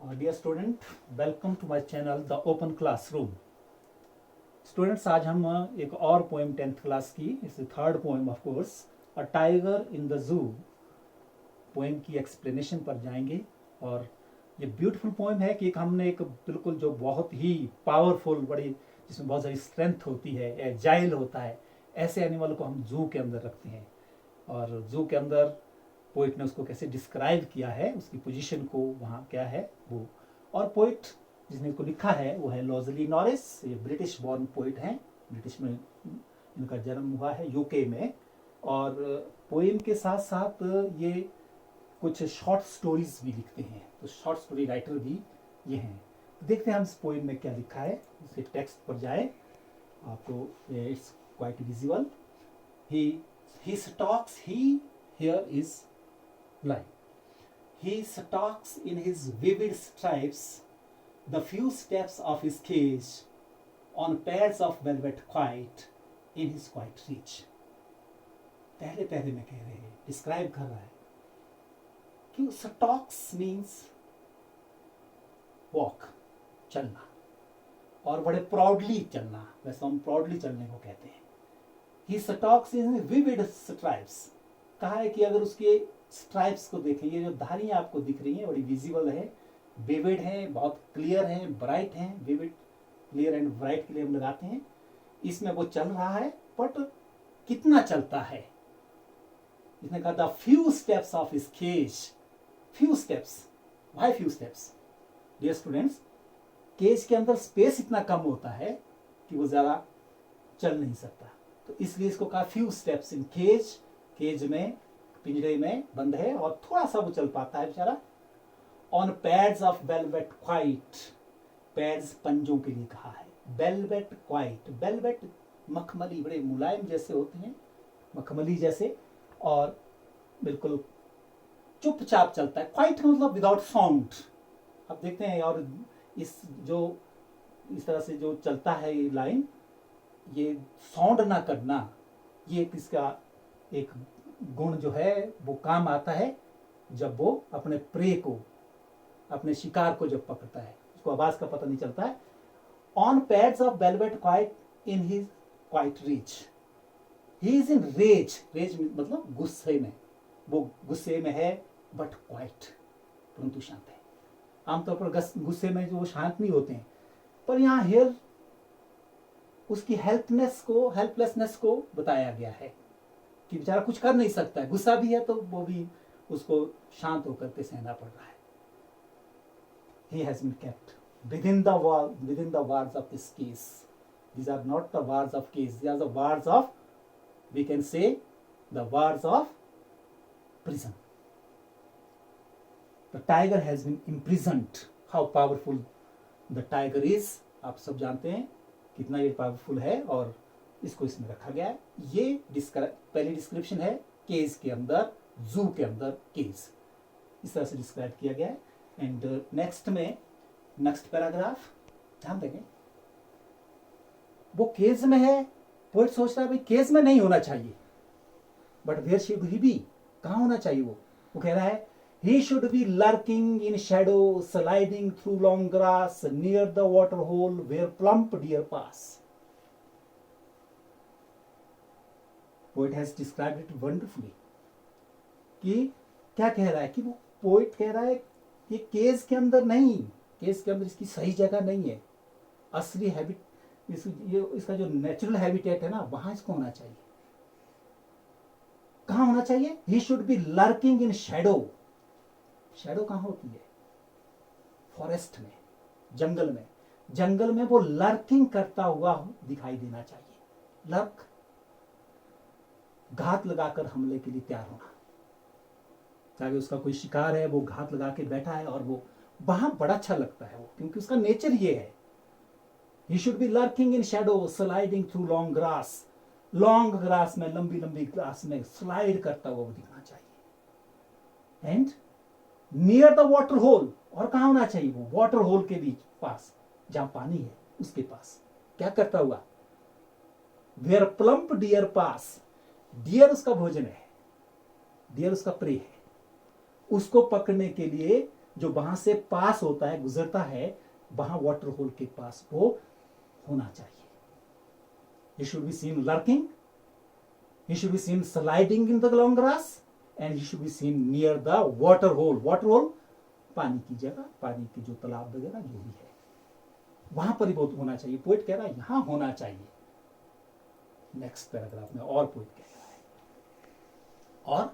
Dear student, welcome to my channel the open classroom. Students, आज हम एक और पोएम 10th क्लास की, it's third poem of course, a tiger in the zoo poem की explanation पर जाएंगे। और ये ब्यूटीफुल पोएम है कि हमने एक बिल्कुल जो बहुत ही पावरफुल, बड़ी, जिसमें बहुत सारी स्ट्रेंथ होती है, एजाइल होता है, ऐसे एनिमल को हम जू के अंदर रखते हैं। और जू के अंदर पोइट ने उसको कैसे डिस्क्राइब किया है, उसकी पोजीशन को वहाँ क्या है वो। और पोइट जिसने इसको लिखा है वो है लॉजली नॉरिस। ये ब्रिटिश बॉर्न पोइट हैं, ब्रिटिश में इनका जन्म हुआ है, यूके में। और पोएम के साथ साथ ये कुछ शॉर्ट स्टोरीज भी लिखते हैं, तो शॉर्ट स्टोरी राइटर भी ये हैं। तो देखते हैं हम इस पोएम में क्या लिखा है। इसके टेक्स्ट पर जाए, आपको it's quite visible. He stocks, he here is line. He stalks in his vivid stripes the few steps of his cage on pads of velvet quiet in his quiet reach. पहले पहले में कह रहे हैं, describe कर रहा है कि stalks means walk, चलना, और बड़े प्राउडली चलना। वैसे हम प्राउडली चलने को कहते हैं। He stalks in vivid stripes, कहा है कि अगर उसके स्ट्राइप्स को देखें, ये जो धारियां आपको दिख रही हैं बड़ी विजिबल है, विविड है, बहुत क्लियर है, ब्राइट है। विविड, क्लियर एंड ब्राइट के लिए हम लगाते हैं। इसमें वो चल रहा है, बट कितना चलता है? इसने कहा था few steps of his cage. Few steps, why few steps? Dear students, cage के अंदर स्पेस इतना कम होता है कि वो ज्यादा चल नहीं सकता, तो इसलिए इसको कहा few steps in cage. Cage में, पिंजरे में बंद है, और थोड़ा सा वो चल पाता है बेचारा। On pads of velvet quite, pads पंजों के लिए कहा है। वेलवेट क्वाइट, वेलवेट मखमली, बड़े मुलायम जैसे होते हैं, मखमली जैसे, और बिल्कुल चुपचाप चलता है। क्वाइट का मतलब विदाउट साउंड, आप देखते हैं। और इस तरह से जो चलता है ये लाइन, ये साउंड ना करना, ये इसका एक गुण जो है वो काम आता है जब वो अपने प्रे को, अपने शिकार को जब पकड़ता है, उसको आवाज का पता नहीं चलता है। On pads of velvet quiet in his quiet reach, he is in rage. Rage मतलब गुस्से में, वो गुस्से में है, बट क्वाइट, परंतु शांत है। आमतौर पर गुस्से में जो वो शांत नहीं होते हैं, पर यहाँ हियर उसकी हेल्पलेसनेस को बताया गया है कि बेचारा कुछ कर नहीं सकता है। गुस्सा भी है तो वो भी उसको शांत होकर के सहना पड़ रहा है। He has been kept within the walls of this case. These are not the walls of case. They are the walls of, we can say, the walls of prison. The tiger has been imprisoned. How powerful the tiger is, आप सब जानते हैं कितना ये powerful है, और इसको इसमें रखा गया है। ये पहली डिस्क्रिप्शन है केज के अंदर, जू के अंदर केज, इस तरह से डिस्क्राइब किया गया है। एंड नेक्स्ट पैराग्राफ ध्यान देंगे, वो केज में है। पोइट सोच रहा है भाई केज में नहीं होना चाहिए, but where should he be, कहाँ होना चाहिए? वो कह रहा है he should be lurking in shadow, sliding through long grass near the water hole where plump deer pass. Poet has described it wonderfully. कि क्या कह रहा है कि वो पोइट कह रहा है कि केज के अंदर नहीं, केज के अंदर इसकी सही जगह नहीं है। असली इसका जो नेचुरल हैबिटेट है ना, वहां इसको होना चाहिए। कहां होना चाहिए? He should be lurking in Shadow. Shadow कहां होती है? फॉरेस्ट में, जंगल में। जंगल में वो लर्किंग करता हुआ दिखाई देना चाहिए। लर्क, घात लगाकर हमले के लिए तैयार होना। चाहे उसका कोई शिकार है, वो घात लगा के बैठा है, और वो वहां बड़ा अच्छा लगता है वो, क्योंकि उसका नेचर ये है। He should be lurking in shadow, sliding through long grass. Long grass में, लंबी लंबी ग्रास में स्लाइड करता हुआ वो दिखना चाहिए। And near the water hole, और कहां होना चाहिए? वो वाटर होल के बीच, पास, जहां पानी है उसके पास। क्या करता हुआ? Where plump deer pass, deer उसका भोजन है, डियर उसका प्रे है, उसको पकड़ने के लिए जो वहां से पास होता है, गुजरता है, वहां वाटर होल के पास वो होना चाहिए. He should be seen lurking, he should be seen sliding in the long grass, and he should be seen near the water hole. Water hole पानी की जगह, पानी की जो तालाब वगैरह जो भी है वहां पर ही बहुत होना चाहिए. पोइट कह रहा है यहां होना चाहिए. नेक्स्ट पैराग्राफ में और पोइट कह रहा है और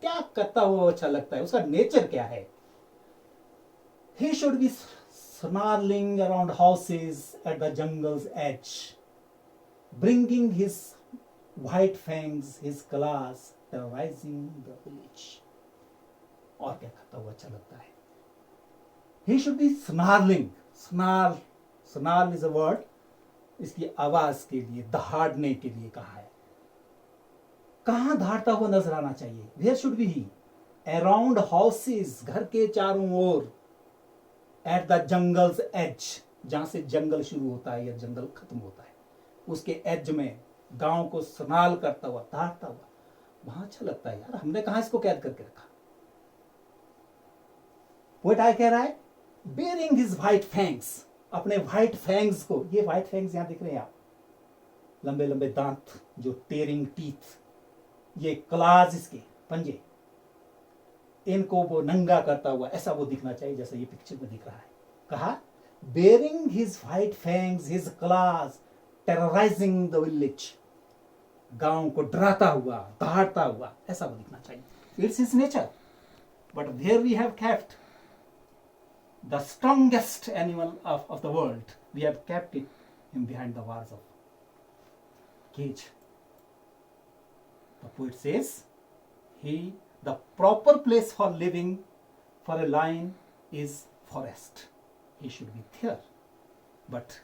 क्या करता हुआ अच्छा लगता है, उसका नेचर क्या है. He should be snarling around houses at the jungle's edge, bringing his white fangs, his claws, terrorizing the village. और क्या करता हुआ अच्छा लगता है. He should be snarling. Snarl is a word. इसकी आवाज के लिए, दहाड़ने के लिए कहा है. कहां दहाड़ता हुआ नजर आना चाहिए. Where should be he? Around houses, घर के चारों ओर. At the jungle's edge, जहां से जंगल शुरू होता है या जंगल खत्म होता है, उसके एज में गांव को स्नाल करता हुआ, दहाड़ता हुआ, वहां अच्छा लगता है. यार हमने कहा इसको कैद करके रखा. पोएट आय कह रहा है बेयरिंग हिज व्हाइट फैंग्स, अपने व्हाइट फैंग्स को. ये व्हाइट फैंग्स यहां दिख रहे हैं आप, लंबे लंबे दांत, जो टेरिंग टीथ, ये क्लाज, इसके पंजे, इनको वो नंगा करता हुआ ऐसा वो दिखना चाहिए जैसा ये पिक्चर में दिख रहा है. कहा bearing his white fangs, his clause, terrorising the village, गांव को डराता हुआ, दहाड़ता हुआ, ऐसा वो दिखना चाहिए. It's his nature. But there we have kept the strongest animal of the world. We have kept him behind the walls of cage. The poet says, the proper place for living for a lion is forest. He should be there. But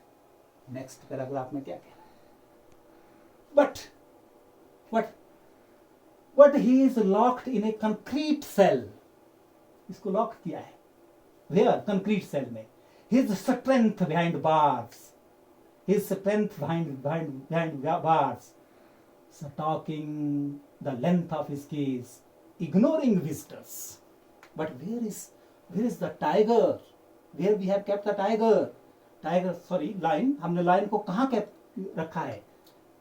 next paragraph में क्या कह रहा है? But he is locked in a concrete cell. इसको lock किया है. Where? Concrete cell में. His strength behind bars. His strength behind bars. Stalking the length of his cage, ignoring visitors. But where is the tiger? Where we have kept the tiger? Lion. हमने lion को कहाँ रखा है?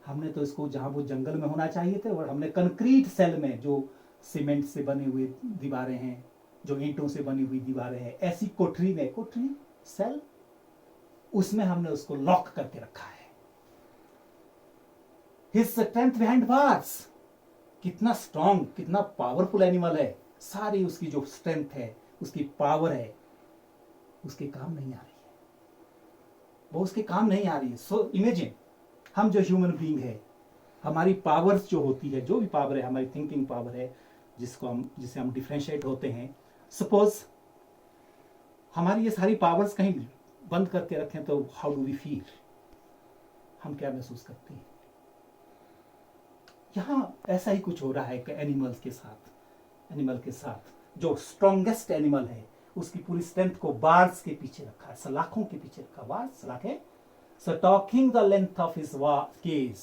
हमने तो इसको जहाँ वो जंगल में होना चाहिए थे, और हमने कंक्रीट सेल में, जो सीमेंट से बने हुए दीवारें हैं, जो ईंटों से बनी हुई दीवारें हैं, ऐसी कोठरी में, कोठरी सेल, उसमें हमने उसको लॉक करके रखा है. His strength behind bars. कितना स्ट्रॉन्ग, कितना पावरफुल एनिमल है. सारी उसकी जो स्ट्रेंथ है, उसकी पावर है, उसके काम नहीं आ रही है. वो उसके काम नहीं आ रही है. सो इमेजिन, हम जो ह्यूमन बीइंग है, हमारी पावर्स जो होती है, जो भी पावर है, हमारी थिंकिंग पावर है, जिसे हम डिफरेंशिएट होते हैं. सपोज हमारी ये सारी पावर्स कहीं बंद करके रखें तो हाउ डू वी फील, हम क्या महसूस करते हैं. यहां ऐसा ही कुछ हो रहा है कि एनिमल के साथ जो स्ट्रॉन्गेस्ट एनिमल है, उसकी पूरी स्ट्रेंथ को बार्स के पीछे रखा है, सलाखों के पीछे रखा. बार्स, सलाखें. Stalking the length of his cage.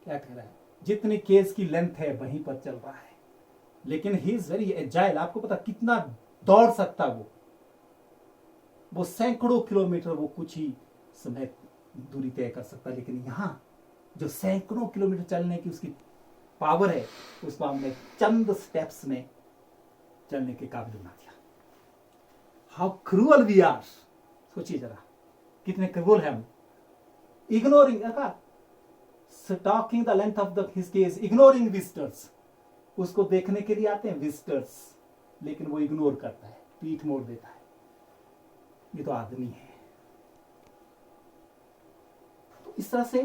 क्या कह रहा है? जितनी केज की लेंथ है वहीं पर चल रहा है. लेकिन ही इज वेरी एजाइल. आपको पता कितना दौड़ सकता वो सैकड़ों किलोमीटर वो कुछ ही समय दूरी तय कर सकता है. लेकिन यहां जो सैकड़ों किलोमीटर चलने की उसकी पावर है, उसको हमने चंद स्टेप्स में चलने के काबिल बना दिया. How cruel we are. सोचिए जरा, कितने क्रूअल हैं हम. Ignoring, stalking the length of his cage, ignoring visitors. उसको देखने के लिए आते हैं विजिटर्स, लेकिन वो इग्नोर करता है, पीठ मोड़ देता है. ये तो आदमी है. तो इस तरह से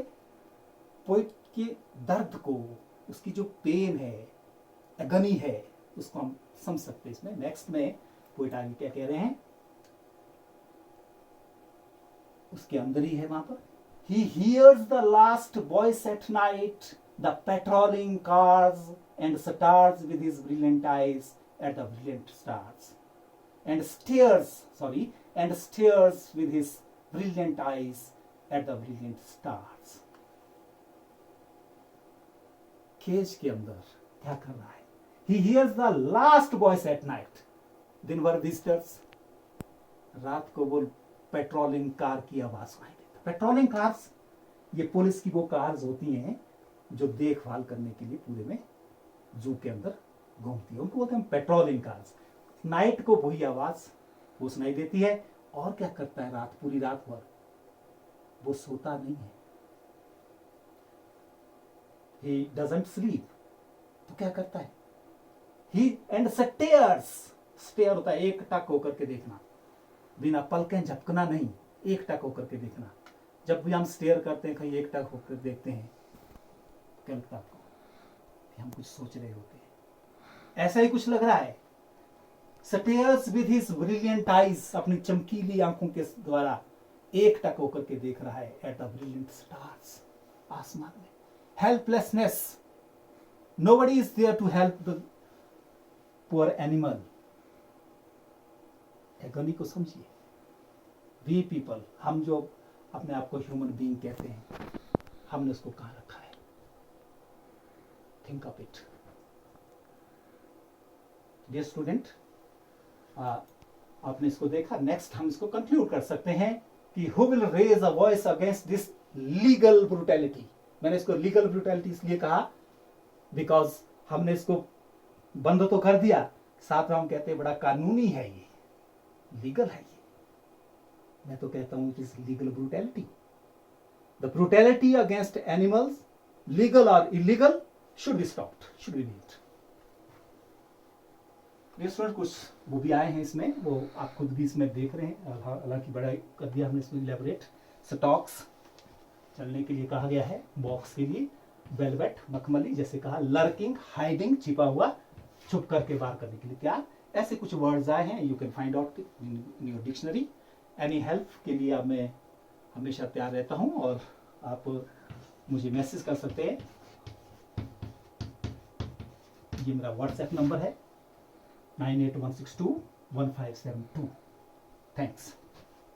पोइट के दर्द को, उसकी जो पेन है, एगनी है, उसको हम समझ सकते हैं इसमें. नेक्स्ट में पोइट आगे क्या कह रहे हैं, उसके अंदर ही है वहां पर. He hears the last voice at night, the patrolling cars, and stares with his brilliant eyes at the brilliant stars, and stares with his brilliant eyes at the brilliant stars. Cage के अंदर क्या कर रहा है? He hears the last voice at night. दिन भर visitors, रात को वो पेट्रोलिंग कार की आवाज सुनाई देती। पेट्रोलिंग कार्स, ये पुलिस की वो कार्स होती हैं जो देखभाल करने के लिए पूरे में जू के अंदर घूमती है, उनको बोलते हैं पेट्रोलिंग कार्स। नाइट को वही आवाज वो सुनाई देती है। और क्या करता है रात, पूरी रात भर वो सोता नहीं है, he doesn't sleep। तो क्या करता है, he and स्टेयर होता है एक टक होकर के देखना, बिना पलकें झपकना नहीं, एक टक होकर के देखना। जब भी हम स्टेयर करते हैं, कहीं एक टक होकर देखते हैं, तो क्या लगता है आपको कि हम कुछ सोच रहे होते हैं, ऐसा ही कुछ लग रहा है। Stairs with his brilliant eyes, अपनी चमकीली आंखों के द्वारा एक टक होकर के देख रहा है एट द ब्रिलियंट स्टार्स, आसमान में। Helplessness, nobody is there to help the poor animal. Agony को समझिए। वी पीपल, हम जो अपने आप को ह्यूमन बीइंग कहते हैं, हमने उसको कहां रखा है? Think of it. Dear student, आपने इसको देखा। नेक्स्ट हम इसको कंक्लूड कर सकते हैं कि who will raise a voice against this legal brutality. मैंने इसको लीगल ब्रूटैलिटी इसलिए कहा बिकॉज हमने इसको बंद तो कर दिया, साथ में हम कहते हैं बड़ा कानूनी है, ये लीगल है। ये मैं तो कहता हूं it is legal brutality. The brutality against animals, legal और illegal, should be stopped, should be need. Student, कुछ वो भी आए हैं इसमें, वो आप खुद भी इसमें देख रहे हैं, हालांकि बड़ा कर दिया हमने इसमें इलेबोरेट। स्टॉक्स चलने के लिए कहा गया है, बॉक्स के लिए वेलवेट, मखमली, जैसे कहा लर्किंग, हाइडिंग, छिपा हुआ, छुप करके वार करने के लिए तैयार। ऐसे कुछ वर्ड्स आए हैं, you can find out in your dictionary. Any help के लिए अब मैं हमेशा तैयार रहता हूं और आप मुझे मैसेज कर सकते हैं। ये मेरा व्हाट्सएप नंबर है 9816211572। थैंक्स।